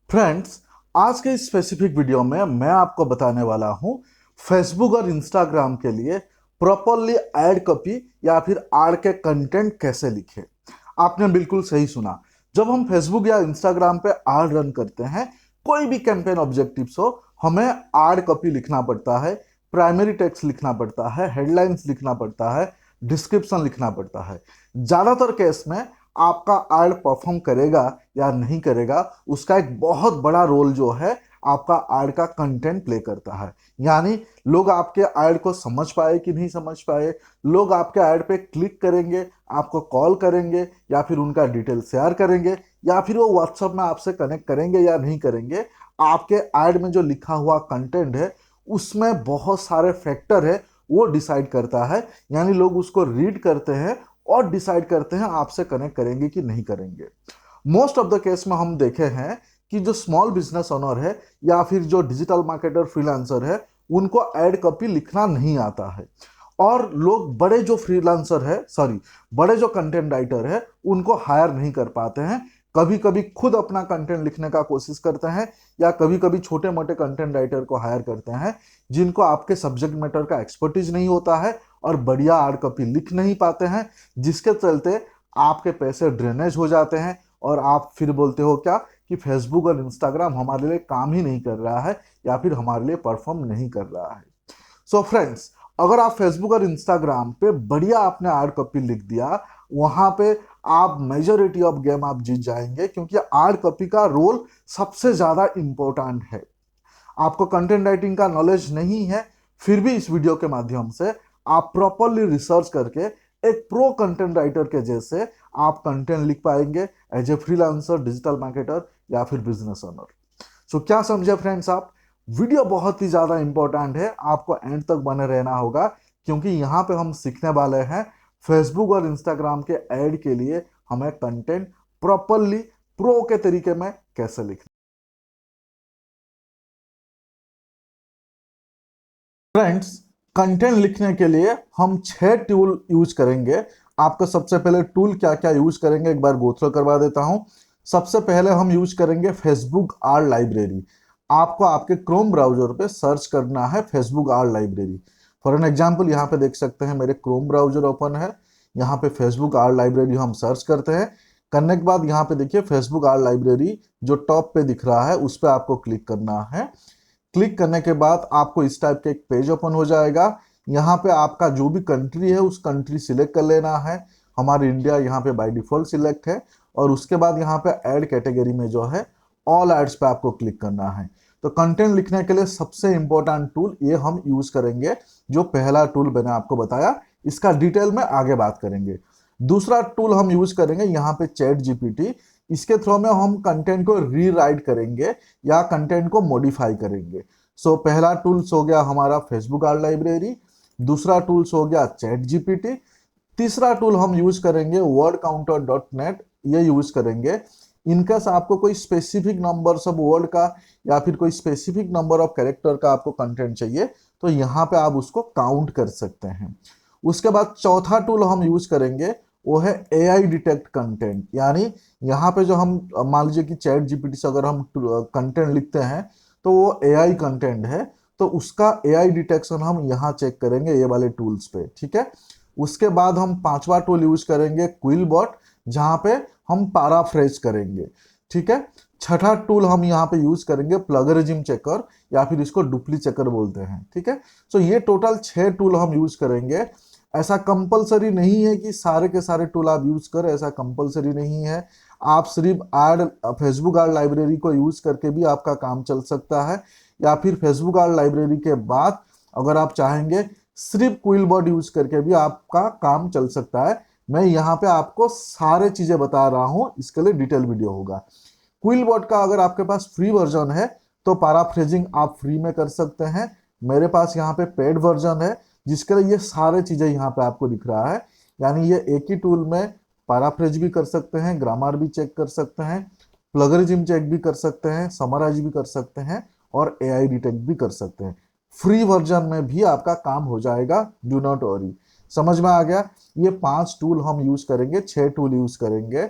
Friends, आज के इस स्पेसिफिक वीडियो में मैं आपको बताने वाला हूं फेसबुक और इंस्टाग्राम के लिए प्रॉपरली ऐड कॉपी या फिर ऐड के कंटेंट कैसे लिखें। आपने बिल्कुल सही सुना। जब हम फेसबुक या इंस्टाग्राम पे ऐड रन करते हैं, कोई भी कैंपेन ऑब्जेक्टिव्स हो, हमें ऐड कॉपी लिखना पड़ता है, प्राइमरी टेक्स्ट लिखना पड़ता है, हेडलाइंस लिखना पड़ता है, डिस्क्रिप्शन लिखना पड़ता है। ज़्यादातर केस में आपका ऐड परफॉर्म करेगा या नहीं करेगा, उसका एक बहुत बड़ा रोल जो है आपका ऐड का कंटेंट प्ले करता है। यानी लोग आपके ऐड को समझ पाए कि नहीं समझ पाए, लोग आपके ऐड पे क्लिक करेंगे, आपको कॉल करेंगे या फिर उनका डिटेल शेयर करेंगे या फिर वो व्हाट्सएप में आपसे कनेक्ट करेंगे या नहीं करेंगे। आपके ऐड में जो लिखा हुआ कंटेंट है उसमें बहुत सारे फैक्टर है, वो डिसाइड करता है। यानी लोग उसको रीड करते हैं और डिसाइड करते हैं आपसे कनेक्ट करेंगे कि नहीं करेंगे। मोस्ट ऑफ द केस में हम देखे हैं कि जो स्मॉल बिजनेस ओनर है या फिर जो डिजिटल मार्केटर फ्रीलांसर है, उनको ऐड कॉपी लिखना नहीं आता है। और लोग बड़े जो फ्रीलांसर है, सॉरी, बड़े जो कंटेंट राइटर है, उनको हायर नहीं कर पाते हैं। कभी कभी खुद अपना कंटेंट लिखने का कोशिश करते हैं या कभी कभी छोटे मोटे कंटेंट राइटर को हायर करते हैं जिनको आपके सब्जेक्ट मैटर का एक्सपर्टीज नहीं होता है और बढ़िया हार्ड कॉपी लिख नहीं पाते हैं, जिसके चलते आपके पैसे ड्रेनेज हो जाते हैं और आप फिर बोलते हो क्या कि फेसबुक और इंस्टाग्राम हमारे लिए काम ही नहीं कर रहा है या फिर हमारे लिए परफॉर्म नहीं कर रहा है। सो फ्रेंड्स, अगर आप फेसबुक और इंस्टाग्राम पे बढ़िया आपने हार्ड कॉपी लिख दिया, वहां पे आप मेजोरिटी ऑफ गेम आप जीत जाएंगे, क्योंकि हार्ड कॉपी का रोल सबसे ज्यादा इंपॉर्टेंट है। आपको कंटेंट राइटिंग का नॉलेज नहीं है, फिर भी इस वीडियो के माध्यम से आप प्रॉपरली रिसर्च करके एक प्रो कंटेंट राइटर के जैसे आप कंटेंट लिख पाएंगे as a freelancer, digital marketer या फिर बिजनेस ओनर। सो क्या समझे फ्रेंड्स आप? वीडियो बहुत ही ज्यादा इंपॉर्टेंट है, आपको एंड तक बने रहना होगा, क्योंकि यहाँ पे हम सीखने वाले हैं फेसबुक और इंस्टाग्राम के ऐड के लिए हमें कंटेंट प्रॉपरली प्रो के तरीके में कैसे लिखना। फ्रेंड्स, कंटेंट लिखने के लिए हम 6 टूल यूज करेंगे। आपको सबसे पहले टूल क्या क्या यूज करेंगे एक बार गो थ्रू करवा देता हूं। सबसे पहले हम यूज करेंगे फेसबुक आर लाइब्रेरी। आपको आपके क्रोम ब्राउजर पे सर्च करना है फेसबुक आर लाइब्रेरी। फॉर एन एग्जांपल यहाँ पे देख सकते हैं मेरे क्रोम ब्राउजर ओपन है, यहाँ पे फेसबुक आर लाइब्रेरी हम सर्च करते हैं। करने के बाद यहाँ पे देखिए फेसबुक आर लाइब्रेरी जो टॉप पे दिख रहा है उस पर आपको क्लिक करना है। क्लिक करने के बाद आपको इस टाइप का एक पेज ओपन हो जाएगा। यहाँ पे आपका जो भी कंट्री है उस कंट्री सिलेक्ट कर लेना है। हमारे इंडिया यहाँ पे बाय डिफॉल्ट सिलेक्ट है। और उसके बाद यहाँ पे ऐड कैटेगरी में जो है ऑल एड्स पे आपको क्लिक करना है। तो कंटेंट लिखने के लिए सबसे इंपॉर्टेंट टूल ये हम यूज करेंगे, जो पहला टूल मैंने आपको बताया, इसका डिटेल में आगे बात करेंगे। दूसरा टूल हम यूज करेंगे यहाँ पे चैट जीपीटी। इसके थ्रू में हम कंटेंट को रीराइट करेंगे या कंटेंट को मॉडिफाई करेंगे। सो पहला टूल्स हो गया हमारा फेसबुक आर्ट लाइब्रेरी, दूसरा टूल्स हो गया चैट जीपीटी, तीसरा टूल हम यूज करेंगे wordcounter.net। ये यूज करेंगे इनकेस आपको कोई स्पेसिफिक नंबर ऑफ वर्ड का या फिर कोई स्पेसिफिक नंबर ऑफ कैरेक्टर का आपको कंटेंट चाहिए तो यहाँ पे आप उसको काउंट कर सकते हैं। उसके बाद चौथा टूल हम यूज करेंगे वो है AI डिटेक्ट कंटेंट। यानी यहाँ पे जो हम मान लीजिए कि चैट जीपीटी से अगर हम कंटेंट लिखते हैं तो वो AI कंटेंट है, तो उसका AI डिटेक्शन हम यहाँ चेक करेंगे ये वाले टूल्स पे, ठीक है। उसके बाद हम पांचवा टूल यूज करेंगे क्विलबॉट, जहाँ पे हम पैराफ्रेज करेंगे, ठीक है। छठा टूल हम यहाँ पे यूज करेंगे प्लगरिज्म चेकर या फिर इसको डुप्ली चेकर बोलते हैं, ठीक है। सो ये टोटल 6 टूल हम यूज करेंगे। ऐसा कंपलसरी नहीं है कि सारे के सारे टूल आप यूज करें, ऐसा कंपलसरी नहीं है। आप सिर्फ ऐड फेसबुक आर्ट लाइब्रेरी को यूज करके भी आपका काम चल सकता है, या फिर फेसबुक आर्ट लाइब्रेरी के बाद अगर आप चाहेंगे सिर्फ क्विलबॉट यूज करके भी आपका काम चल सकता है। मैं यहाँ पे आपको सारे चीजें बता रहा हूँ, इसके लिए डिटेल वीडियो होगा। क्विलबॉट का अगर आपके पास फ्री वर्जन है तो पैराफ्रेजिंग आप फ्री में कर सकते हैं। मेरे पास यहाँ पे पेड वर्जन है जिसके लिए ये सारे चीजें यहाँ पे आपको दिख रहा है। यानी ये एक ही टूल में पैराफ्रेज भी कर सकते हैं, ग्रामर भी चेक कर सकते हैं, प्लगरिज्म चेक भी कर सकते हैं, समराइज भी कर सकते हैं और AI डिटेक्ट भी कर सकते हैं। फ्री वर्जन में भी आपका काम हो जाएगा, डू नॉट वरी। समझ में आ गया? ये 5 टूल हम यूज करेंगे, 6 टूल यूज करेंगे।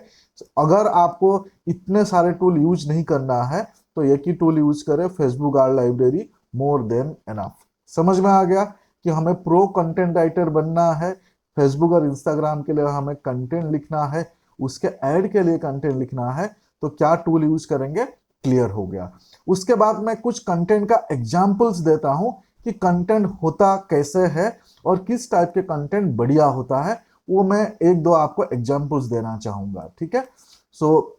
अगर आपको इतने सारे टूल यूज नहीं करना है तो एक ही टूल यूज करें, Facebook art library more than enough. समझ में आ गया कि हमें प्रो कंटेंट राइटर बनना है, फेसबुक और इंस्टाग्राम के लिए हमें कंटेंट लिखना है, उसके ऐड के लिए कंटेंट लिखना है, तो क्या टूल यूज करेंगे, क्लियर हो गया। उसके बाद मैं कुछ कंटेंट का एग्जाम्पल्स देता हूं कि कंटेंट होता कैसे है और किस टाइप के कंटेंट बढ़िया होता है, वो मैं एक दो आपको एग्जाम्पल्स देना चाहूंगा, ठीक है। सो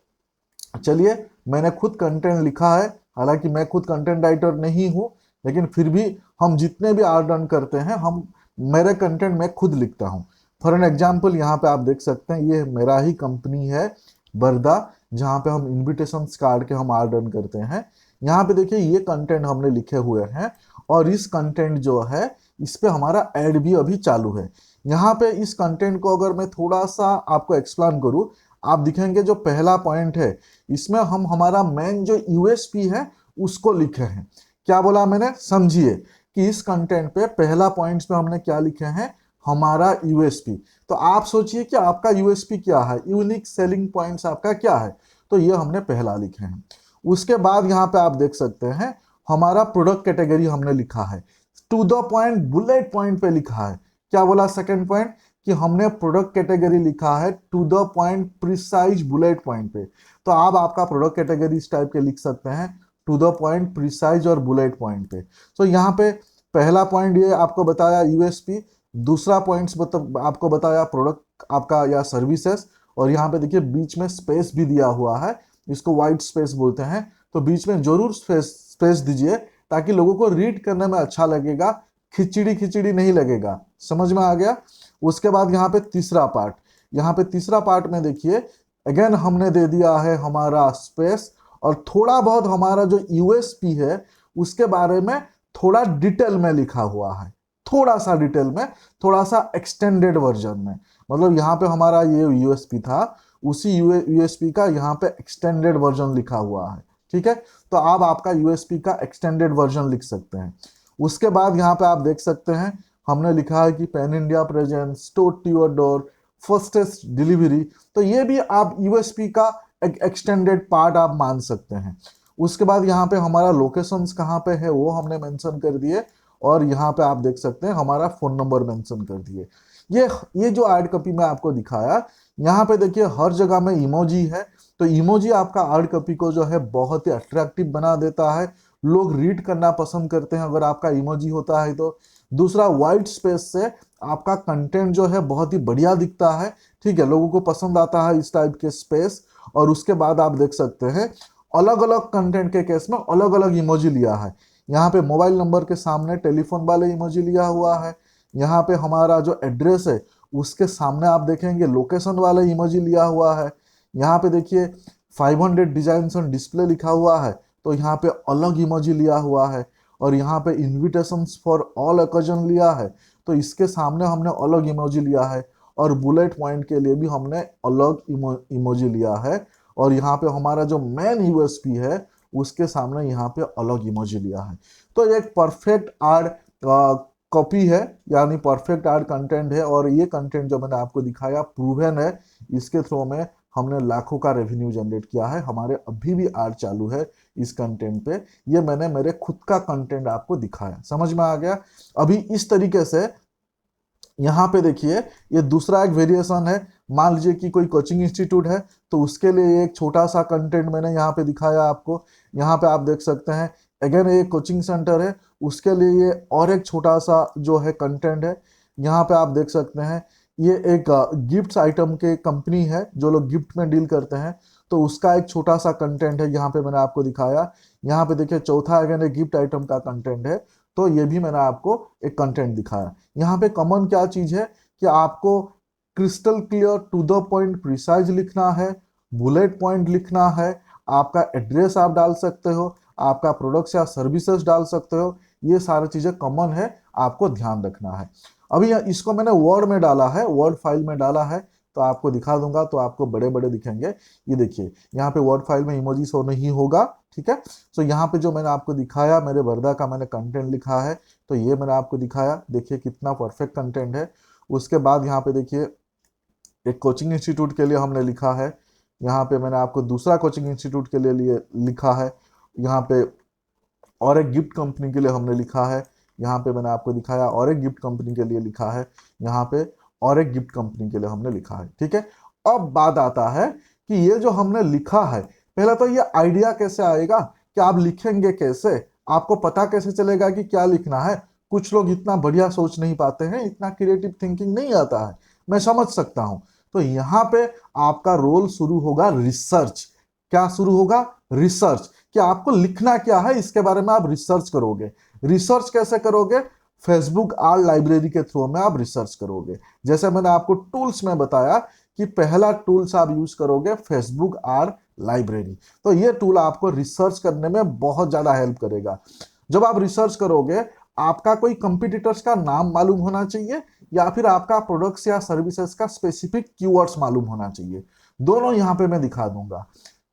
चलिए, मैंने खुद कंटेंट लिखा है, हालांकि मैं खुद कंटेंट राइटर नहीं हूं, लेकिन फिर भी हम जितने भी आर्ट रन करते हैं, हम मेरे कंटेंट मैं खुद लिखता हूं। फॉर एन एग्जाम्पल यहाँ पे आप देख सकते हैं, ये मेरा ही कंपनी है बरदा, जहाँ पे हम इनविटेशन कार्ड के हम आर्ट रन करते हैं। यहाँ पे देखिए ये कंटेंट हमने लिखे हुए हैं, और इस कंटेंट जो है इस पे हमारा ऐड भी अभी चालू है। यहाँ पे इस कंटेंट को अगर मैं थोड़ा सा आपको एक्सप्लेन करूँ, आप दिखेंगे जो पहला पॉइंट है, इसमें हम हमारा मेन जो यूएसपी है उसको लिखे हैं। क्या बोला मैंने, समझिए कि इस कंटेंट पे पहला पॉइंट पे हमने क्या लिखे हैं, हमारा यूएसपी। तो आप सोचिए कि आपका यूएसपी क्या है, यूनिक सेलिंग पॉइंट्स आपका क्या है, तो ये हमने पहला लिखे हैं। उसके बाद यहाँ पे आप देख सकते हैं हमारा प्रोडक्ट कैटेगरी हमने लिखा है, to the point bullet point पे लिखा है। क्या बोला सेकंड पॉइंट, कि हमने प्रोडक्ट कैटेगरी लिखा है to the point precise bullet point पे। तो आप आपका प्रोडक्ट कैटेगरी इस टाइप के लिख सकते हैं, टू द पॉइंट प्रिसाइज और बुलेट पॉइंट पे। तो यहाँ पे पहला पॉइंट ये आपको बताया यूएसपी, दूसरा पॉइंट आपको बताया प्रोडक्ट आपका या सर्विसेज, और यहाँ पे देखिए बीच में स्पेस भी दिया हुआ है, इसको वाइट स्पेस बोलते हैं। तो बीच में जरूर स्पेस दीजिए ताकि लोगों को रीड करने में अच्छा लगेगा, खिचड़ी खिचड़ी नहीं लगेगा। समझ में आ गया। उसके बाद यहाँ पे तीसरा पार्ट, यहाँ पे तीसरा पार्ट में देखिए अगेन हमने दे दिया है हमारा स्पेस, और थोड़ा बहुत हमारा जो यूएसपी है उसके बारे में थोड़ा डिटेल में लिखा हुआ है, थोड़ा सा डिटेल में, थोड़ा सा एक्सटेंडेड वर्जन में। मतलब यहाँ पे हमारा ये यूएसपी था, उसी यूएसपी का यहाँ पे एक्सटेंडेड वर्जन लिखा हुआ है, ठीक है। तो आप आपका यूएसपी का एक्सटेंडेड वर्जन लिख सकते हैं। उसके बाद यहाँ पे आप देख सकते हैं हमने लिखा है कि pan India presence, store to your door, fastest delivery. तो ये भी आप यूएसपी का एक एक्सटेंडेड पार्ट आप मान सकते हैं। उसके बाद यहाँ पे हमारा लोकेशंस कहाँ पे है वो हमने मेंशन कर दिए, और यहाँ पे आप देख सकते हैं हमारा फोन नंबर मेंशन कर दिए। ये जो आर्ट कॉपी में आपको दिखाया, यहाँ पे देखिए हर जगह में इमोजी है। तो इमोजी आपका आर्ट कॉपी को जो है बहुत ही अट्रैक्टिव बना देता है, लोग रीड करना पसंद करते हैं अगर आपका इमोजी होता है तो। दूसरा, वाइट स्पेस से आपका कंटेंट जो है बहुत ही बढ़िया दिखता है, ठीक है, लोगों को पसंद आता है इस टाइप के स्पेस। और उसके बाद आप देख सकते हैं अलग अलग कंटेंट के केस में अलग अलग इमोजी लिया है। यहाँ पे मोबाइल नंबर के सामने टेलीफोन वाले इमोजी लिया हुआ है, यहाँ पे हमारा जो एड्रेस है उसके सामने आप देखेंगे लोकेशन वाला इमोजी लिया हुआ है। यहाँ पे देखिए 500 डिजाइन ऑन डिस्प्ले लिखा हुआ है, तो यहाँ पे अलग इमोजी लिया हुआ है। और यहाँ पे इन्विटेशंस फॉर ऑल ओकेजन लिया है, तो इसके सामने हमने अलग इमोजी लिया है। और बुलेट पॉइंट के लिए भी हमने अलग इमोजी लिया है। और यहाँ पे हमारा जो मेन यूएसपी है उसके सामने यहाँ पे अलग इमोजी लिया है। तो ये एक परफेक्ट आर्ट कॉपी है, यानी परफेक्ट आर्ट कंटेंट है। और ये कंटेंट जो मैंने आपको दिखाया प्रूवन है, इसके थ्रू में हमने लाखों का रेवेन्यू जनरेट किया है। हमारे अभी भी आर्ट चालू है इस कंटेंट पे। ये मैंने मेरे खुद का कंटेंट आपको दिखाया, समझ में आ गया। अभी इस तरीके से यहाँ पे देखिए ये दूसरा एक वेरिएशन है। मान लीजिए कि कोई कोचिंग इंस्टीट्यूट है, तो उसके लिए एक छोटा सा कंटेंट मैंने यहाँ पे दिखाया आपको। यहाँ पे आप देख सकते हैं अगेन एक कोचिंग सेंटर है, उसके लिए ये और एक छोटा सा जो है कंटेंट है। यहाँ पे आप देख सकते हैं ये एक गिफ्ट आइटम के कंपनी है, जो लोग गिफ्ट में डील करते हैं, तो उसका एक छोटा सा कंटेंट है, यहाँ पे मैंने आपको दिखाया। यहाँ पे देखिए चौथा अगेन एक गिफ्ट आइटम का कंटेंट है, तो ये भी मैंने आपको एक कंटेंट दिखाया। यहाँ पे कॉमन क्या चीज है कि आपको crystal clear to the point precise लिखना है, बुलेट पॉइंट लिखना है, आपका एड्रेस आप डाल सकते हो, आपका प्रोडक्ट्स या सर्विसेज डाल सकते हो। ये सारी चीजें कॉमन है, आपको ध्यान रखना है। अभी इसको मैंने वर्ड में डाला है, वर्ड फाइल में डाला है, तो आपको दिखा दूंगा तो आपको बड़े बड़े दिखेंगे। ये देखिए यहाँ पे वर्ड फाइल में इमोजी शो नहीं होगा, ठीक है। सो यहाँ पे जो मैंने आपको दिखाया मेरे वर्दा का मैंने कंटेंट लिखा है, तो ये मैंने आपको दिखाया, देखिए कितना परफेक्ट कंटेंट है। उसके बाद यहाँ पे देखिए एक कोचिंग इंस्टीट्यूट के लिए हमने लिखा है, यहाँ पे मैंने आपको दूसरा कोचिंग इंस्टीट्यूट के लिए लिखा है। यहाँ पे और एक गिफ्ट कंपनी के लिए हमने लिखा है, यहाँ पे मैंने आपको दिखाया और एक गिफ्ट कंपनी के लिए लिखा है, यहाँ पे और एक गिफ्ट कंपनी के लिए हमने लिखा है। ठीक है, अब बात आता है कि ये जो हमने लिखा है, पहला तो ये आइडिया कैसे आएगा कि आप लिखेंगे कैसे, आपको पता कैसे चलेगा कि क्या लिखना है। कुछ लोग इतना बढ़िया सोच नहीं पाते हैं, इतना क्रिएटिव थिंकिंग नहीं आता है, मैं समझ सकता हूं। तो यहाँ पे आपका रोल शुरू होगा रिसर्च। क्या शुरू होगा? रिसर्च। कि आपको लिखना क्या है इसके बारे में आप रिसर्च करोगे। रिसर्च कैसे करोगे? फेसबुक आर्ट लाइब्रेरी के थ्रू में आप रिसर्च करोगे। जैसे मैंने आपको टूल्स में बताया कि पहला टूल्स आप यूज करोगे फेसबुक आर्ट लाइब्रेरी। तो ये टूल आपको रिसर्च करने में बहुत ज्यादा हेल्प करेगा। जब आप रिसर्च करोगे, आपका कोई कंपटीटर्स का नाम मालूम होना चाहिए या फिर आपका प्रोडक्ट्स या सर्विसेज का स्पेसिफिक कीवर्ड्स मालूम होना चाहिए। दोनों यहां पे मैं दिखा दूंगा।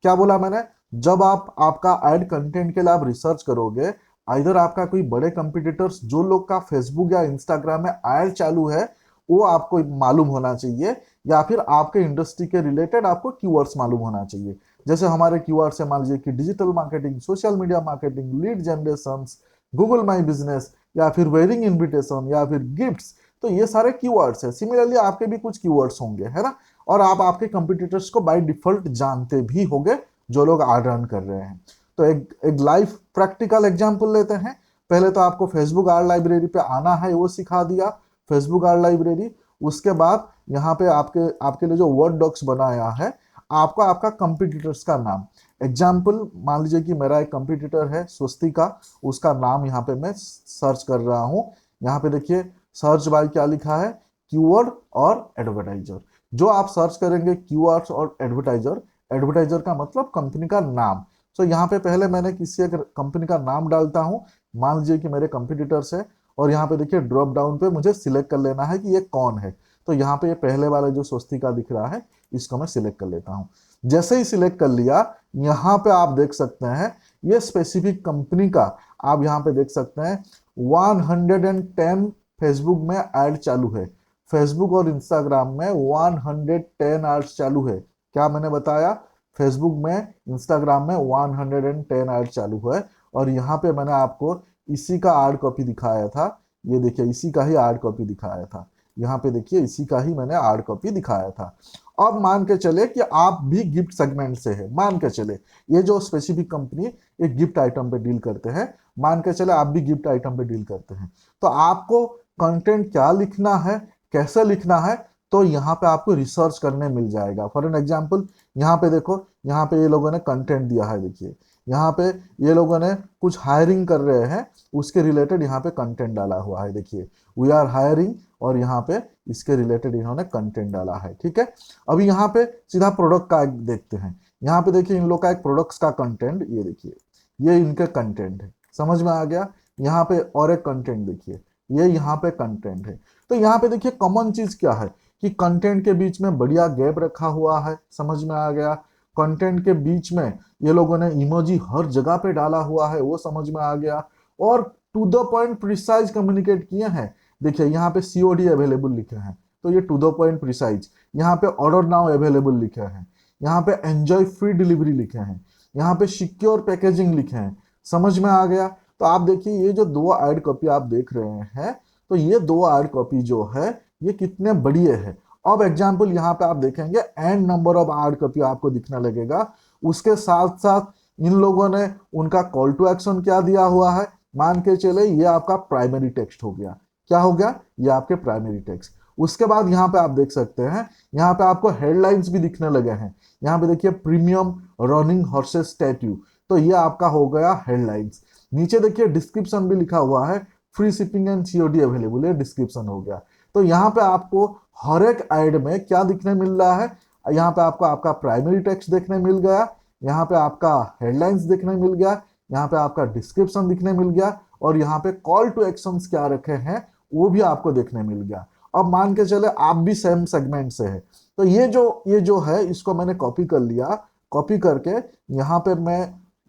क्या बोला मैंने? जब आप आपका एड कंटेंट के लिए आप रिसर्च करोगे, इधर आपका कोई बड़े कंपटीटर्स जो लोग का फेसबुक या इंस्टाग्राम में ऐड चालू है वो आपको मालूम होना चाहिए, या फिर आपके इंडस्ट्री के रिलेटेड आपको कीवर्ड्स मालूम होना चाहिए। जैसे हमारे कीवर्ड्स है, मान लीजिए कि digital marketing, social media marketing, lead generation, Google my business, या फिर वेडिंग इन्विटेशन, या फिर गिफ्ट्स। तो ये सारे कीवर्ड्स है। सिमिलरली आपके भी कुछ कीवर्ड्स होंगे, है ना। और आप आपके कंपटीटर्स को बाय डिफॉल्ट जानते भी होंगे जो लोग आर्ट रन कर रहे हैं। तो एक लाइव प्रैक्टिकल एग्जांपल लेते हैं। पहले तो आपको फेसबुक आर्ट लाइब्रेरी पे आना है, वो सिखा दिया, फेसबुक आर्ट लाइब्रेरी। उसके बाद यहाँ पे आपके आपके लिए जो वर्ड डॉक्स बनाया है, आपको आपका कंपटीटर्स का नाम, एग्जाम्पल मान लीजिए कि मेरा एक कंपटीटर है स्वस्तिका, उसका नाम यहाँ पे मैं सर्च कर रहा हूँ। यहाँ पे देखिए सर्च बाय क्या लिखा है, कीवर्ड और एडवर्टाइजर। जो आप सर्च करेंगे कीवर्ड्स और एडवर्टाइजर, एडवर्टाइजर का मतलब कंपनी का नाम। तो यहाँ पे पहले मैंने किसी एक कंपनी का नाम डालता हूँ, मान लीजिए कि मेरे कंपटीटर्स है, और यहाँ पे देखिए ड्रॉप डाउन पे मुझे सिलेक्ट कर लेना है कि ये कौन है। तो यहाँ पे ये पहले वाला जो स्वस्तिका दिख रहा है, इसको मैं सिलेक्ट कर लेता हूँ। जैसे ही सिलेक्ट कर लिया, यहाँ पे आप देख सकते हैं ये स्पेसिफिक कंपनी का, आप यहाँ पे देख सकते हैं 110 फेसबुक में ऐड चालू है। फेसबुक और इंस्टाग्राम में 110 एड्स चालू है। क्या मैंने बताया? फेसबुक में, इंस्टाग्राम में 110 ऐड चालू है। और यहाँ पे मैंने आपको इसी का आर्ट कॉपी दिखाया था। ये देखिए इसी का ही आर्ट कॉपी दिखाया था। यहाँ पे देखिए इसी का ही मैंने आर्ट कॉपी दिखाया था। अब मान के चले कि आप भी गिफ्ट सेगमेंट से है, मान के चले ये जो स्पेसिफिक कंपनी एक गिफ्ट आइटम पे डील करते हैं, मान के चले आप भी गिफ्ट आइटम पे डील करते हैं, तो आपको कंटेंट क्या लिखना है, कैसे लिखना है, तो यहाँ पे आपको रिसर्च करने मिल जाएगा। फॉर एन एग्जाम्पल यहाँ पे देखो, यहाँ पे ये लोगों ने कंटेंट दिया है, देखिए यहाँ पे ये लोगों ने कुछ हायरिंग कर रहे हैं, उसके रिलेटेड यहाँ पे कंटेंट डाला हुआ है। देखिए वी आर हायरिंग, और यहाँ पे इसके रिलेटेड इन्होंने कंटेंट डाला है। ठीक है, अभी यहाँ पे सीधा प्रोडक्ट का देखते हैं। यहाँ पे देखिए इन लोग का एक प्रोडक्ट्स का कंटेंट, ये देखिए ये इनके कंटेंट है, समझ में आ गया। यहाँ पे और एक कंटेंट देखिए, ये यहाँ पे कंटेंट है। तो यहाँ पे देखिए कॉमन चीज क्या है कि कंटेंट के बीच में बढ़िया गैप रखा हुआ है, समझ में आ गया। कंटेंट के बीच में ये लोगों ने इमोजी हर जगह पे डाला हुआ है, वो समझ में आ गया। और to the point precise communicate किए हैं। देखिए यहाँ पे सीओडी अवेलेबल लिखे हैं, तो ये टू द पॉइंट प्रिसाइज। यहाँ पे ऑर्डर नाउ अवेलेबल लिखे हैं, यहाँ पे एंजॉय फ्री डिलीवरी लिखे हैं, यहाँ पे सिक्योर पैकेजिंग लिखे हैं, समझ में आ गया। तो आप देखिए ये जो दो एड कॉपी आप देख रहे हैं, तो ये दो एड कॉपी जो है ये कितने बढ़िया है। अब एग्जाम्पल यहाँ पे आप देखेंगे and number of ad copy आपको दिखने लगेगा। उसके साथ साथ इन लोगों ने उनका कॉल टू एक्शन क्या दिया हुआ है, मान के चले ये आपका प्राइमरी टेक्स्ट हो गया। क्या हो गया? ये आपके प्राइमरी टेक्स्ट। उसके बाद यहाँ पे आप देख सकते हैं, यहाँ पे आपको हेडलाइंस भी दिखने लगे हैं। यहाँ पे देखिए प्रीमियम रनिंग हॉर्सेस स्टैट्यू, तो ये आपका हो गया हेडलाइंस। नीचे देखिए डिस्क्रिप्शन भी लिखा हुआ है, free shipping and COD available, ये डिस्क्रिप्शन हो गया। तो यहाँ पे आपको हर एक ऐड में क्या दिखने मिल रहा है, यहाँ पे आपको आपका प्राइमरी टेक्स्ट देखने मिल गया, यहाँ पे आपका हेडलाइंस देखने मिल गया, यहाँ पे आपका डिस्क्रिप्शन दिखने मिल गया, और यहाँ पे कॉल टू एक्शंस क्या रखे हैं वो भी आपको देखने मिल गया। अब मान के चले आप भी सेम सेगमेंट से है, तो ये जो है इसको मैंने कॉपी कर लिया। कॉपी करके यहाँ पे मैं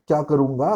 क्या करूंगा,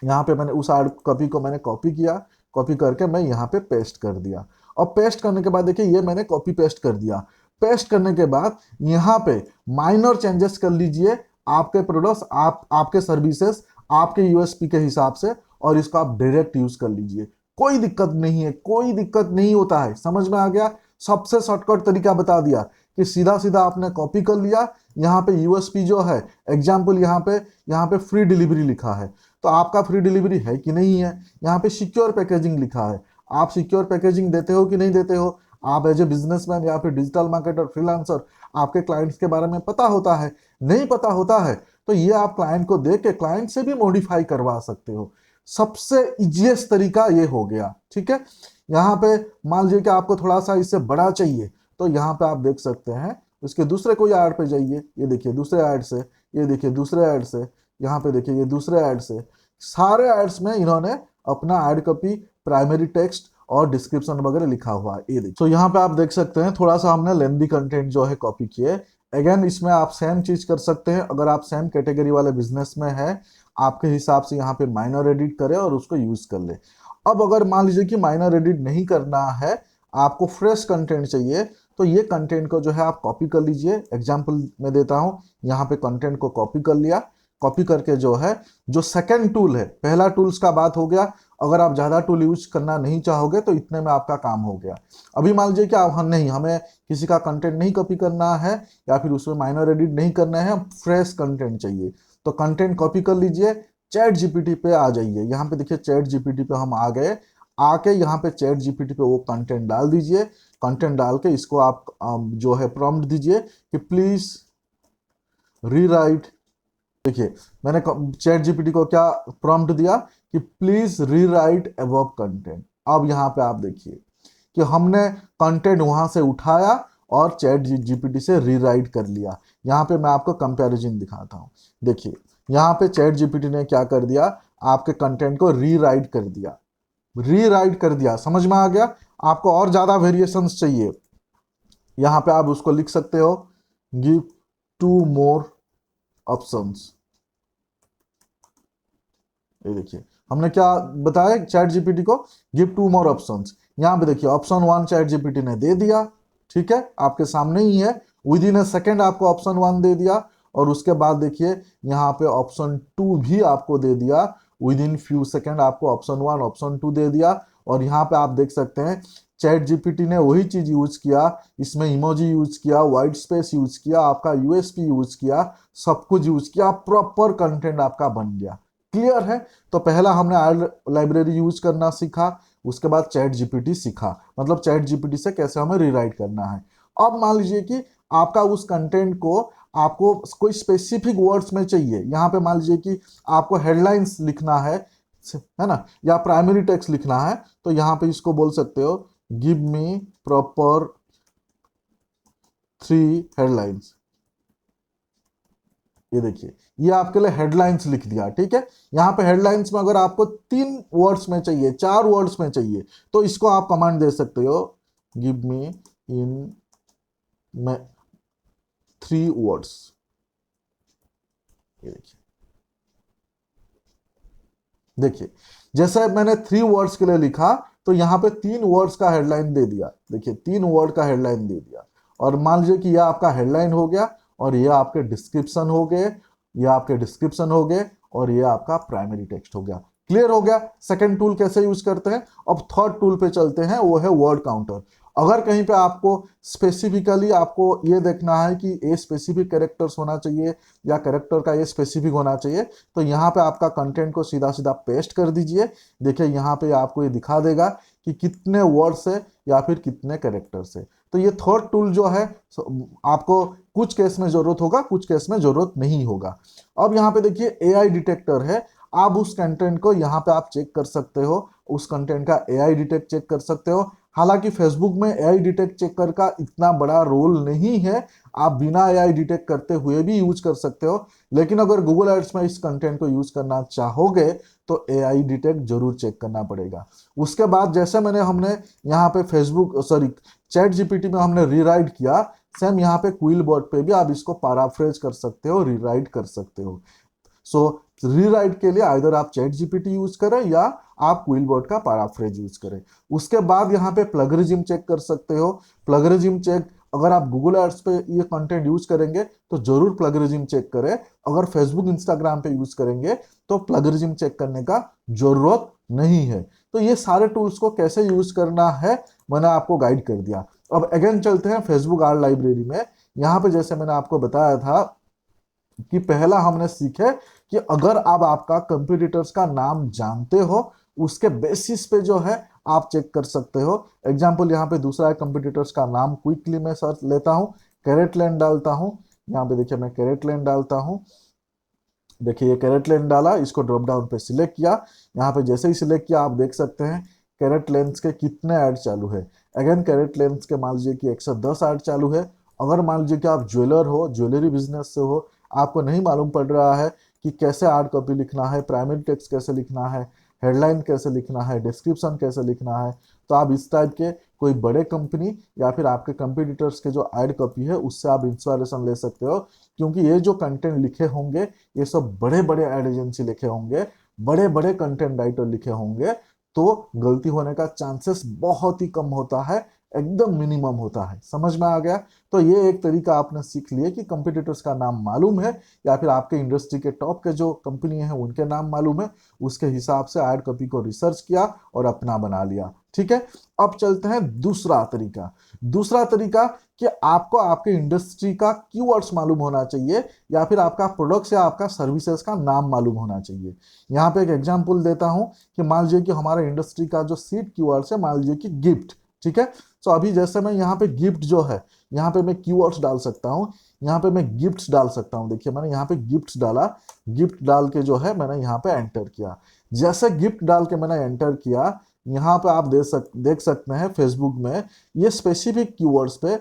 यहाँ पे मैंने उस हार्ड कॉपी को मैंने कॉपी किया, कॉपी करके मैं यहाँ पे पेस्ट कर दिया। और पेस्ट करने के बाद देखिए ये मैंने कॉपी पेस्ट कर दिया। पेस्ट करने के बाद यहाँ पे माइनर चेंजेस कर लीजिए, आपके प्रोडक्ट्स आपके सर्विसेज आपके यूएसपी के हिसाब से, और इसको आप डायरेक्ट यूज कर लीजिए, कोई दिक्कत नहीं है, कोई दिक्कत नहीं होता है। समझ में आ गया? सबसे शॉर्टकट तरीका बता दिया कि सीधा सीधा आपने कॉपी कर लिया। यहाँ पे यूएसपी जो है, एग्जाम्पल यहाँ पे फ्री डिलीवरी लिखा है, तो आपका फ्री डिलीवरी है कि नहीं है। यहाँ पे सिक्योर पैकेजिंग लिखा है, आप सिक्योर पैकेजिंग देते हो कि नहीं देते हो। आप एज ए बिजनेसमैन या फिर डिजिटल मार्केटर, फ्रीलांसर, आपके क्लाइंट्स के बारे में पता होता है। नहीं पता होता है तो ये आप क्लाइंट को दे के क्लाइंट से भी मॉडिफाई करवा सकते हो। सबसे इजीएस्ट तरीका ये हो गया, ठीक है। यहाँ पे मान लीजिए कि आपको थोड़ा सा इससे बड़ा चाहिए, तो यहाँ पे आप देख सकते हैं, उसके दूसरे कोई ऐड पे जाइए, ये देखिए दूसरे ऐड से, ये देखिए दूसरे ऐड से, यहाँ पे देखिए ये दूसरे ऐड से, सारे एड्स में इन्होंने अपना ऐड कॉपी, प्राइमरी टेक्स्ट और डिस्क्रिप्शन वगैरह लिखा हुआ है, ये देखिए। तो यहाँ पे आप देख सकते हैं थोड़ा सा हमने लेंदी कंटेंट जो है कॉपी किए। अगेन इसमें आप सेम चीज कर सकते हैं, अगर आप सेम कैटेगरी वाले बिजनेस में है, आपके हिसाब से यहाँ पे माइनर एडिट करें और उसको यूज कर ले। अब अगर मान लीजिए कि माइनर एडिट नहीं करना है, आपको फ्रेश कंटेंट चाहिए, तो ये कंटेंट को जो है आप कॉपी कर लीजिए। एग्जाम्पल मैं देता हूँ, यहाँ पे कंटेंट को कॉपी कर लिया, कॉपी करके जो है, जो सेकंड टूल है, पहला टूल्स का बात हो गया, अगर आप ज्यादा टूल यूज करना नहीं चाहोगे तो इतने में आपका काम हो गया। अभी मान लीजिए कि आप नहीं, हमें किसी का कंटेंट नहीं कॉपी करना है या फिर उसमें माइनर एडिट नहीं करना है, फ्रेश कंटेंट चाहिए, तो कंटेंट कॉपी कर लीजिए, चैट जीपीटी पे आ जाइए। यहाँ पे देखिए चैट जीपीटी पे हम आ गए, आके यहाँ पे चैट जीपीटी पे वो कंटेंट डाल दीजिए। कंटेंट डाल के इसको आप जो है प्रॉम्प्ट दीजिए कि प्लीज रीराइट। देखिए मैंने चैट जीपीटी को क्या प्रॉम्प्ट दिया कि प्लीज रीराइट अबव कंटेंट। अब यहाँ पे आप देखिए कि हमने कंटेंट वहां से उठाया और चैट जीपीटी से रीराइट कर लिया। यहाँ पे मैं आपको कंपैरिजन दिखाता हूँ। देखिए यहाँ पे चैट जीपीटी ने क्या कर दिया, आपके कंटेंट को रीराइट कर दिया, रीराइट कर दिया। समझ में आ गया? आपको और ज्यादा वेरिएशंस चाहिए, यहाँ पे आप उसको लिख सकते हो, गिव 2 मोर ऑप्शंस। ये देखिए हमने क्या बताया चैट जीपीटी को, गिव 2 मोर ऑप्शंस। यहाँ पे देखिए ऑप्शन 1 चैट जीपीटी ने दे दिया, ठीक है, आपके सामने ही है, विद इन अ सेकेंड आपको ऑप्शन 1 दे दिया, और उसके बाद देखिए यहाँ पे ऑप्शन 2 भी आपको दे दिया, विद इन फ्यू सेकेंड आपको ऑप्शन 1 ऑप्शन 2 दे दिया। और यहाँ पे आप देख सकते हैं चैट जीपीटी ने वही चीज यूज किया, इसमें इमोजी यूज किया, व्हाइट स्पेस यूज किया, आपका यूएसपी यूज किया, सब कुछ यूज किया, प्रॉपर कंटेंट आपका बन गया। क्लियर है? तो पहला हमने ऐड लाइब्रेरी यूज करना सीखा, उसके बाद चैट जीपीटी सीखा, मतलब चैट जीपीटी से कैसे हमें रीराइट करना है। अब मान लीजिए कि आपका उस कंटेंट को आपको कोई स्पेसिफिक वर्ड्स में चाहिए, यहाँ पे मान लीजिए कि आपको हेडलाइंस लिखना है ना, या प्राइमरी टेक्स्ट लिखना है, तो यहाँ पे इसको बोल सकते हो गिव मी प्रॉपर 3 हेडलाइंस। ये देखिए ये आपके लिए हेडलाइंस लिख दिया, ठीक है। यहाँ पे हेडलाइंस में अगर आपको 3 वर्ड्स में चाहिए, 4 वर्ड्स में चाहिए, तो इसको आप कमांड दे सकते हो, गिव मी इन 3 वर्ड्स। ये देखिए, देखिए जैसे मैंने 3 वर्ड्स के लिए लिखा, तो यहाँ पे 3 वर्ड्स का हेडलाइन दे दिया। देखिए 3 वर्ड का हेडलाइन दे दिया, और मान लीजिए कि यह आपका हेडलाइन हो गया, और ये आपके डिस्क्रिप्शन हो गए, ये आपके डिस्क्रिप्शन हो गए, और ये आपका प्राइमरी टेक्स्ट हो गया। क्लियर हो गया सेकंड टूल कैसे यूज करते हैं। अब थर्ड टूल पे चलते हैं, वो है वर्ड काउंटर। अगर कहीं पे आपको स्पेसिफिकली आपको ये देखना है कि ये स्पेसिफिक कैरेक्टर्स होना चाहिए या कैरेक्टर का ये स्पेसिफिक होना चाहिए, तो यहाँ पे आपका कंटेंट को सीधा सीधा पेस्ट कर दीजिए। देखिए यहाँ पे आपको ये दिखा देगा कि कितने वर्ड्स है या फिर कितने कैरेक्टर्स है। तो ये थर्ड टूल जो है आपको कुछ केस में जरूरत होगा, कुछ केस में जरूरत नहीं होगा। अब यहाँ पे देखिए एआई डिटेक्टर है, आप उस कंटेंट को यहाँ पे आप चेक कर सकते हो, उस कंटेंट का एआई डिटेक्ट चेक कर सकते हो। हालांकि फेसबुक में एआई डिटेक्ट चेकर का इतना बड़ा रोल नहीं है, आप बिना एआई डिटेक्ट करते हुए भी यूज कर सकते हो, लेकिन अगर गूगल एड्स में इस कंटेंट को यूज करना चाहोगे तो एआई डिटेक्ट जरूर चेक करना पड़ेगा। उसके बाद जैसे हमने यहाँ पे चैट जीपीटी में हमने रीराइट किया, सेम यहाँ पे क्विल बोर्ड पे भी आप इसको पैराफ्रेज कर सकते हो, रीराइट कर सकते हो। सो रीराइट के लिए आइदर आप चैट जीपीटी यूज करें या आप क्विलबोर्ड का पैराफ्रेज यूज करें। उसके बाद यहाँ पे प्लगरिज्म चेक कर सकते हो। प्लगरिज्म चेक अगर आप गूगल एड्स पे ये कंटेंट यूज करेंगे तो जरूर प्लगरिज्म चेक करें। अगर फेसबुक इंस्टाग्राम पे यूज करेंगे तो प्लगरिज्म चेक करने का जरूरत नहीं है। तो ये सारे टूल्स को कैसे यूज करना है मैंने आपको गाइड कर दिया। अब अगेन चलते हैं फेसबुक आर्ट लाइब्रेरी में। यहाँ पे जैसे मैंने आपको बताया था कि पहला हमने सीखे कि अगर आप आपका कंपटीटर्स का नाम जानते हो उसके बेसिस पे जो है आप चेक कर सकते हो। एग्जाम्पल यहाँ पे दूसरा है कंपटीटर्स का नाम, क्विकली मैं सर्च लेता हूँ, कैरेटलैंड डालता हूँ। यहाँ पे देखिए मैं कैरेटलैंड डालता हूँ। देखिए ये कैरेटलैंड डाला, इसको ड्रॉप डाउन पे सिलेक्ट किया। यहाँ पे जैसे ही सिलेक्ट किया आप देख सकते हैं कैरेट लेंस के कितने ऐड चालू है। अगेन कैरेट लेंस के मान लीजिए कि 110 ऐड चालू है। अगर मान लीजिए कि आप ज्वेलर हो, ज्वेलरी बिजनेस से हो, आपको नहीं मालूम पड़ रहा है कि कैसे आर्ट कॉपी लिखना है, प्राइमरी टेक्स्ट कैसे लिखना है, हेडलाइन कैसे लिखना है, डिस्क्रिप्शन कैसे लिखना है, तो आप इस टाइप के कोई बड़े कंपनी या फिर आपके कंपटीटर्स के जो एड कॉपी है उससे आप इंस्पिरेशन ले सकते हो। क्योंकि ये जो कंटेंट लिखे होंगे ये सब बड़े बड़े एड एजेंसी लिखे होंगे, बड़े बड़े कंटेंट राइटर लिखे होंगे, तो गलती होने का चांसेस बहुत ही कम होता है, एकदम मिनिमम होता है। समझ में आ गया? तो ये एक तरीका आपने सीख लिया कि कंपटीटर्स का नाम मालूम है या फिर आपके इंडस्ट्री के टॉप के जो कंपनी है उनके नाम मालूम है, उसके हिसाब से एड कॉपी को रिसर्च किया और अपना बना लिया। ठीक है, अब चलते हैं दूसरा तरीका। दूसरा तरीका कि आपको आपके इंडस्ट्री का कीवर्ड्स मालूम होना चाहिए या फिर आपका प्रोडक्ट्स या आपका सर्विसेज का नाम मालूम होना चाहिए। यहाँ पे एक एग्जांपल देता हूं कि मान लीजिए कि हमारे इंडस्ट्री का जो सीड कीवर्ड्स है, मान लीजिए कि गिफ्ट। ठीक है, तो अभी जैसे मैं यहाँ पे गिफ्ट जो है, यहाँ पे मैं कीवर्ड्स डाल सकता हूँ। यहाँ पे मैं गिफ्ट्स डाल सकता हूँ। देखिए मैंने यहाँ पे गिफ्ट्स डाला, गिफ्ट डाल के जो है मैंने यहाँ पे एंटर किया। जैसे गिफ्ट डाल के मैंने एंटर किया, यहाँ पे आप देख सकते हैं फेसबुक में ये स्पेसिफिक कीवर्ड्स पे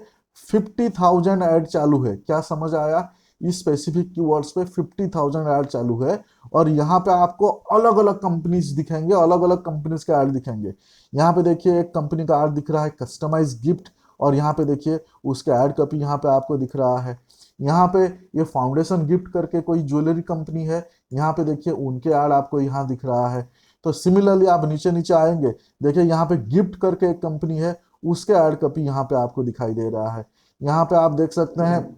50,000 ऐड चालू है। क्या समझ आया? इस स्पेसिफिक कीवर्ड्स पे 50,000 ऐड चालू है और यहाँ पे आपको अलग अलग कंपनीज दिखेंगे, अलग अलग कंपनीज के ऐड दिखेंगे। यहाँ पे देखिए एक कंपनी का ऐड दिख रहा है कस्टमाइज गिफ्ट, और यहाँ पे देखिए उसके ऐड कॉपी यहाँ पे आपको दिख रहा है। यहाँ पे ये फाउंडेशन गिफ्ट करके कोई ज्वेलरी कंपनी है, यहाँ पे देखिए उनके ऐड आपको यहाँ दिख रहा है। तो सिमिलरली आप नीचे नीचे आएंगे, देखिए यहाँ पे गिफ्ट करके एक कंपनी है, उसके ऐड कॉपी यहाँ पे आपको दिखाई दे रहा है। यहाँ पे आप देख सकते हैं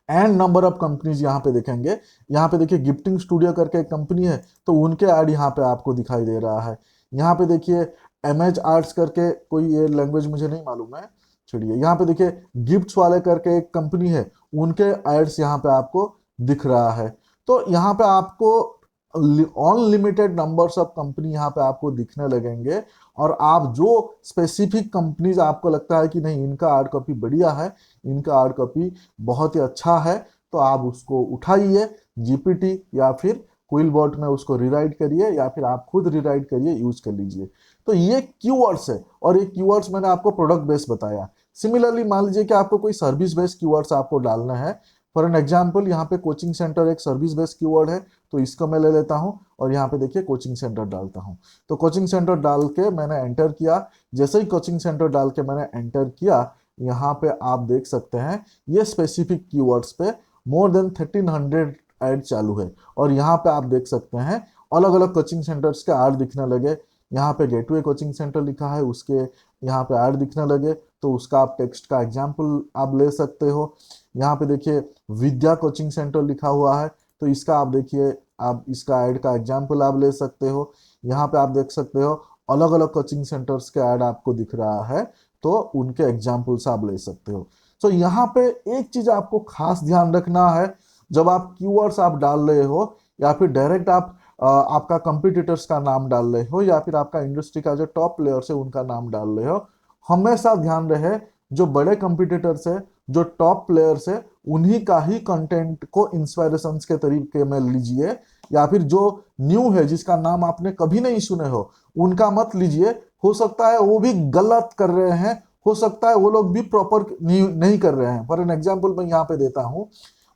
एंड नंबर ऑफ कंपनीज यहाँ पे देखेंगे। यहाँ पे देखिए गिफ्टिंग स्टूडियो करके एक कंपनी है, तो उनके ऐड यहाँ पे आपको दिखाई दे रहा है। यहाँ पे देखिए एमएच आर्ट्स करके कोई, ये लैंग्वेज मुझे नहीं मालूम है, छोड़िए। यहाँ पे देखिए गिफ्ट्स वाले करके एक कंपनी है, उनके एड्स यहाँ पे आपको दिख रहा है। तो यहाँ पे आपको अनलिमिटेड नंबर्स ऑफ कंपनी यहाँ पे आपको दिखने लगेंगे, और आप जो स्पेसिफिक कंपनीज आपको लगता है कि नहीं इनका हार्ड कॉपी बढ़िया है, इनका हार्ड कॉपी बहुत ही अच्छा है, तो आप उसको उठाइए जीपीटी या फिर क्विलबॉट में उसको रिराइट करिए या फिर आप खुद रिराइट करिए, यूज कर लीजिए। तो ये कीवर्ड्स है, और ये कीवर्ड्स मैंने आपको प्रोडक्ट बेस बताया। सिमिलरली मान लीजिए कि आपको कोई सर्विस बेस्ड कीवर्ड्स आपको डालना है। फॉर एन एग्जाम्पल यहाँ पे कोचिंग सेंटर एक सर्विस बेस्ड कीवर्ड है, तो इसको मैं ले लेता हूँ और यहाँ पे देखिए कोचिंग सेंटर डालता हूँ। तो कोचिंग सेंटर डाल के मैंने एंटर किया। जैसे ही कोचिंग सेंटर डाल के मैंने एंटर किया, यहाँ पे आप देख सकते हैं ये स्पेसिफिक कीवर्ड्स पे मोर देन 1300 ऐड चालू है। और यहाँ पे आप देख सकते हैं अलग अलग कोचिंग सेंटर्स के ऐड दिखने लगे। यहाँ पे गेटवे कोचिंग सेंटर लिखा है, उसके यहाँ पे ऐड दिखने लगे, तो उसका आप टेक्स्ट का एग्जाम्पल आप ले सकते हो। यहाँ पे देखिए विद्या कोचिंग सेंटर लिखा हुआ है, तो इसका आप देखिए, आप इसका ऐड का एग्जाम्पल आप ले सकते हो। यहाँ पे आप देख सकते हो अलग अलग कोचिंग सेंटर्स के ऐड आपको दिख रहा है, तो उनके एग्जाम्पल्स आप ले सकते हो। तो यहाँ पे एक चीज आपको खास ध्यान रखना है, जब आप कीवर्ड्स आप डाल रहे हो या फिर डायरेक्ट आप आपका कंपटीटर्स का नाम डाल रहे हो या फिर आपका इंडस्ट्री का जो टॉप प्लेयर्स है उनका नाम डाल रहे हो, हमेशा ध्यान रहे जो बड़े कंपटीटर्स है, जो टॉप प्लेयर्स है, उन्हीं का ही कंटेंट को इंस्पायरेशन के तरीके में लीजिए, या फिर जो न्यू है जिसका नाम आपने कभी नहीं सुने हो उनका मत लीजिए। हो सकता है वो भी गलत कर रहे हैं, हो सकता है वो लोग भी प्रॉपर नहीं कर रहे हैं। फॉर एन एग्जाम्पल मैं यहाँ पे देता हूँ,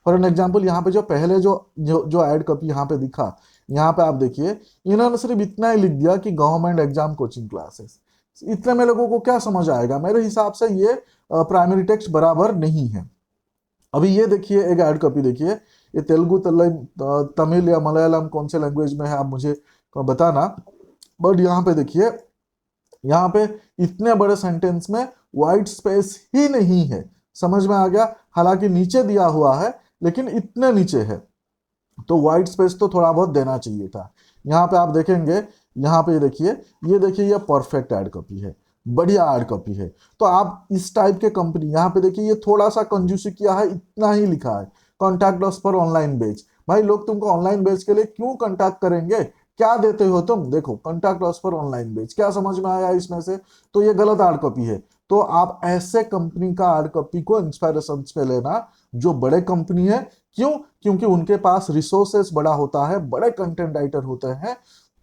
फॉर एन एग्जाम्पल यहाँ पे जो पहले जो एड कॉपी यहाँ पे दिखा, यहाँ पे आप देखिए इन्होंने सिर्फ इतना ही लिख दिया कि गवर्नमेंट एग्जाम कोचिंग क्लासेस। इतने में लोगों को क्या समझ आएगा? मेरे हिसाब से ये प्राइमरी टेक्स्ट बराबर नहीं है। अभी ये देखिए एक ऐड कॉपी देखिए, ये तेलुगु तमिल या मलयालम कौन से लैंग्वेज में है आप मुझे बताना, बट यहाँ पे देखिए यहाँ पे इतने बड़े सेंटेंस में वाइट स्पेस ही नहीं है। समझ में आ गया? हालांकि नीचे दिया हुआ है लेकिन इतने नीचे है, तो व्हाइट स्पेस तो थोड़ा बहुत देना चाहिए था। यहाँ पे आप देखेंगे, यहाँ पे ये देखिए ये परफेक्ट ऐड कॉपी है, बढ़िया ऐड कॉपी है। तो आप इस टाइप के कंपनी, यहाँ पे देखिए ये थोड़ा सा कंजूसी किया है, इतना ही लिखा है, कॉन्टैक्ट अस पर ऑनलाइन बेच। भाई लोग तुमको ऑनलाइन बेच के लिए क्यों कॉन्टैक्ट करेंगे? क्या देते हो तुम? देखो कॉन्टैक्ट अस पर ऑनलाइन बेच, क्या समझ में आया इसमें से? तो ये गलत ऐड कॉपी है। तो आप ऐसे कंपनी का ऐड कॉपी को इंस्पायरेशन पे लेना जो बड़े कंपनी है। क्यों? क्योंकि उनके पास रिसोर्सेस बड़ा होता है, बड़े कंटेंट राइटर होते हैं,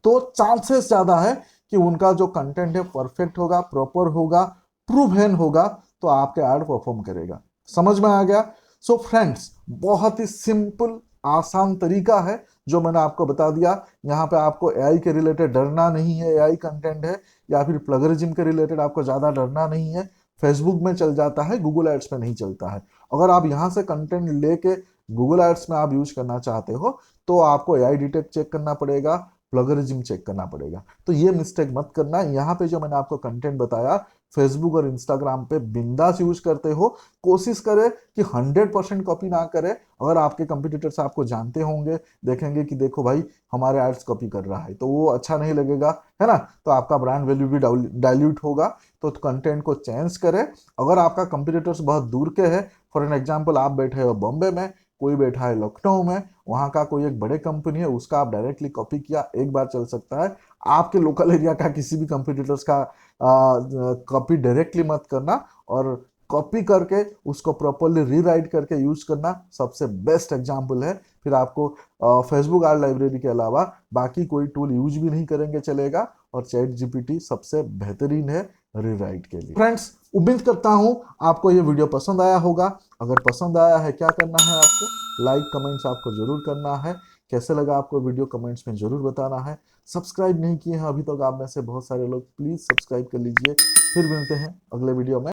तो चांसेस ज्यादा है कि उनका जो कंटेंट है परफेक्ट होगा, प्रॉपर होगा, प्रूवन होगा, तो आपके ऐड परफॉर्म करेगा। समझ में आ गया? सो फ्रेंड्स, बहुत ही सिंपल आसान तरीका है जो मैंने आपको बता दिया। यहाँ पे आपको एआई के रिलेटेड डरना नहीं है, एआई कंटेंट है या फिर प्लगरिज्म के रिलेटेड आपको ज्यादा डरना नहीं है। फेसबुक में चल जाता है, गूगल एड्स में नहीं चलता है। अगर आप यहाँ से कंटेंट लेके गूगल एड्स में आप यूज करना चाहते हो तो आपको एआई डिटेक्ट चेक करना पड़ेगा, प्लगरिज्म चेक करना पड़ेगा। तो ये मिस्टेक मत करना। यहाँ पे जो मैंने आपको कंटेंट बताया, फेसबुक और इंस्टाग्राम पे बिंदास यूज करते हो। कोशिश करें कि 100% कॉपी ना करें। अगर आपके कंपटीटर्स आपको जानते होंगे, देखेंगे कि देखो भाई हमारे एड्स कॉपी कर रहा है, तो वो अच्छा नहीं लगेगा, है ना? तो आपका ब्रांड वैल्यू भी डाइल्यूट होगा। तो कंटेंट को चेंज करें। अगर आपका कंपटीटर्स बहुत दूर के हैं, फॉर एन एग्जाम्पल आप बैठे हो बॉम्बे में, कोई बैठा है लखनऊ में, वहां का कोई एक बड़े कंपनी है, उसका आप डायरेक्टली कॉपी किया, एक बार चल सकता है। आपके लोकल एरिया का किसी भी कंपटीटर्स का कॉपी डायरेक्टली मत करना, और कॉपी करके उसको प्रॉपरली रीराइट करके यूज करना सबसे बेस्ट एग्जाम्पल है। फिर आपको फेसबुक आर्ट लाइब्रेरी के अलावा बाकी कोई टूल यूज भी नहीं करेंगे चलेगा, और चैट जीपीटी सबसे बेहतरीन है रीराइट के लिए। फ्रेंड्स, उम्मीद करता हूं आपको ये वीडियो पसंद आया होगा। अगर पसंद आया है, क्या करना है आपको? लाइक कमेंट्स आपको जरूर करना है। कैसे लगा आपको वीडियो, कमेंट्स में जरूर बताना है। सब्सक्राइब नहीं किए हैं अभी तक आप में से बहुत सारे लोग, प्लीज सब्सक्राइब कर लीजिए। फिर मिलते हैं अगले वीडियो में।